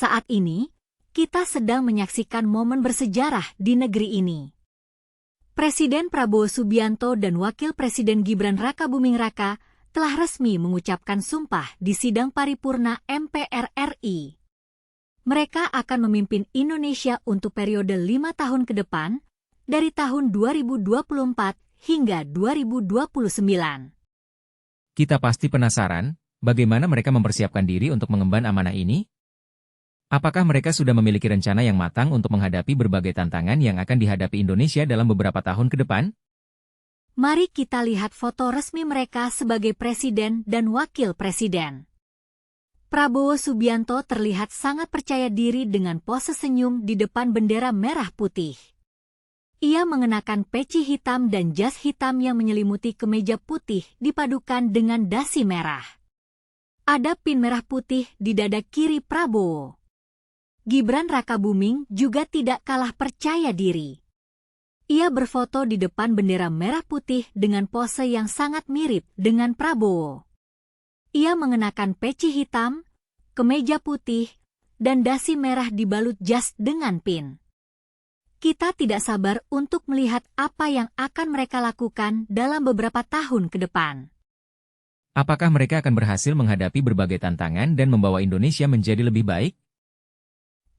Saat ini, kita sedang menyaksikan momen bersejarah di negeri ini. Presiden Prabowo Subianto dan Wakil Presiden Gibran Rakabuming Raka telah resmi mengucapkan sumpah di sidang paripurna MPR RI. Mereka akan memimpin Indonesia untuk periode 5 tahun ke depan, dari tahun 2024 hingga 2029. Kita pasti penasaran, bagaimana mereka mempersiapkan diri untuk mengemban amanah ini? Apakah mereka sudah memiliki rencana yang matang untuk menghadapi berbagai tantangan yang akan dihadapi Indonesia dalam beberapa tahun ke depan? Mari kita lihat foto resmi mereka sebagai presiden dan wakil presiden. Prabowo Subianto terlihat sangat percaya diri dengan pose senyum di depan bendera merah putih. Ia mengenakan peci hitam dan jas hitam yang menyelimuti kemeja putih dipadukan dengan dasi merah. Ada pin merah putih di dada kiri Prabowo. Gibran Rakabuming juga tidak kalah percaya diri. Ia berfoto di depan bendera merah putih dengan pose yang sangat mirip dengan Prabowo. Ia mengenakan peci hitam, kemeja putih, dan dasi merah dibalut jas dengan pin. Kita tidak sabar untuk melihat apa yang akan mereka lakukan dalam beberapa tahun ke depan. Apakah mereka akan berhasil menghadapi berbagai tantangan dan membawa Indonesia menjadi lebih baik?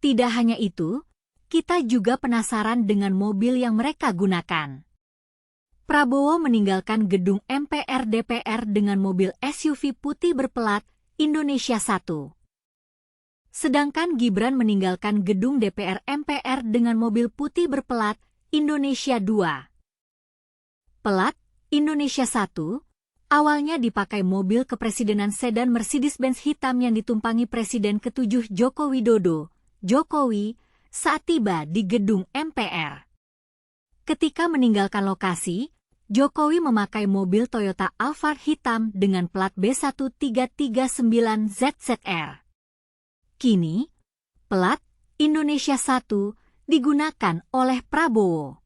Tidak hanya itu, kita juga penasaran dengan mobil yang mereka gunakan. Prabowo meninggalkan gedung MPR DPR dengan mobil SUV putih berplat Indonesia 1. Sedangkan Gibran meninggalkan gedung DPR MPR dengan mobil putih berplat Indonesia 2. Pelat Indonesia 1 awalnya dipakai mobil kepresidenan sedan Mercedes-Benz hitam yang ditumpangi Presiden ke-7 Joko Widodo, Jokowi, saat tiba di gedung MPR. Ketika meninggalkan lokasi, Jokowi memakai mobil Toyota Alphard hitam dengan plat B1339ZZR. Kini, plat Indonesia 1 digunakan oleh Prabowo.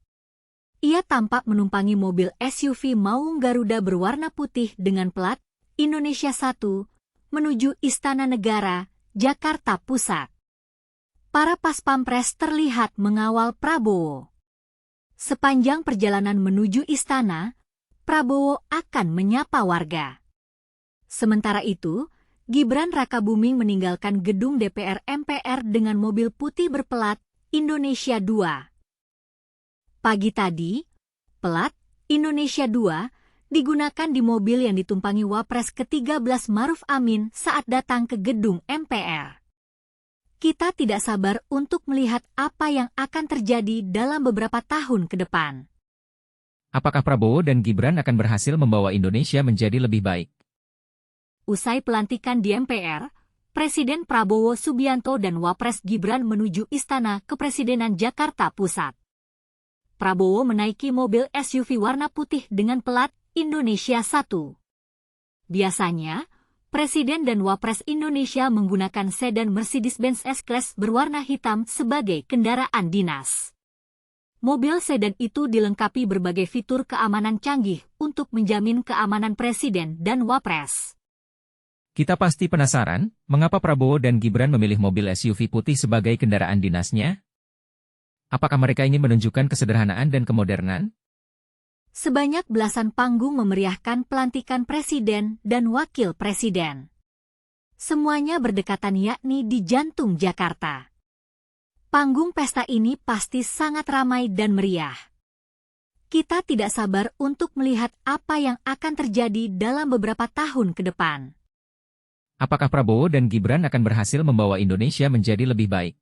Ia tampak menumpangi mobil SUV Maung Garuda berwarna putih dengan plat Indonesia 1 menuju Istana Negara, Jakarta Pusat. Para paspampres terlihat mengawal Prabowo. Sepanjang perjalanan menuju istana, Prabowo akan menyapa warga. Sementara itu, Gibran Rakabuming meninggalkan gedung DPR MPR dengan mobil putih berplat Indonesia 2. Pagi tadi, plat Indonesia 2 digunakan di mobil yang ditumpangi Wapres ke-13 Maruf Amin saat datang ke gedung MPR. Kita tidak sabar untuk melihat apa yang akan terjadi dalam beberapa tahun ke depan. Apakah Prabowo dan Gibran akan berhasil membawa Indonesia menjadi lebih baik? Usai pelantikan di MPR, Presiden Prabowo Subianto dan Wapres Gibran menuju Istana Kepresidenan Jakarta Pusat. Prabowo menaiki mobil SUV warna putih dengan plat Indonesia 1. Biasanya, Presiden dan Wapres Indonesia menggunakan sedan Mercedes-Benz S-Class berwarna hitam sebagai kendaraan dinas. Mobil sedan itu dilengkapi berbagai fitur keamanan canggih untuk menjamin keamanan Presiden dan Wapres. Kita pasti penasaran, mengapa Prabowo dan Gibran memilih mobil SUV putih sebagai kendaraan dinasnya? Apakah mereka ingin menunjukkan kesederhanaan dan kemodernan? Sebanyak belasan panggung memeriahkan pelantikan presiden dan wakil presiden. Semuanya berdekatan yakni di jantung Jakarta. Panggung pesta ini pasti sangat ramai dan meriah. Kita tidak sabar untuk melihat apa yang akan terjadi dalam beberapa tahun ke depan. Apakah Prabowo dan Gibran akan berhasil membawa Indonesia menjadi lebih baik?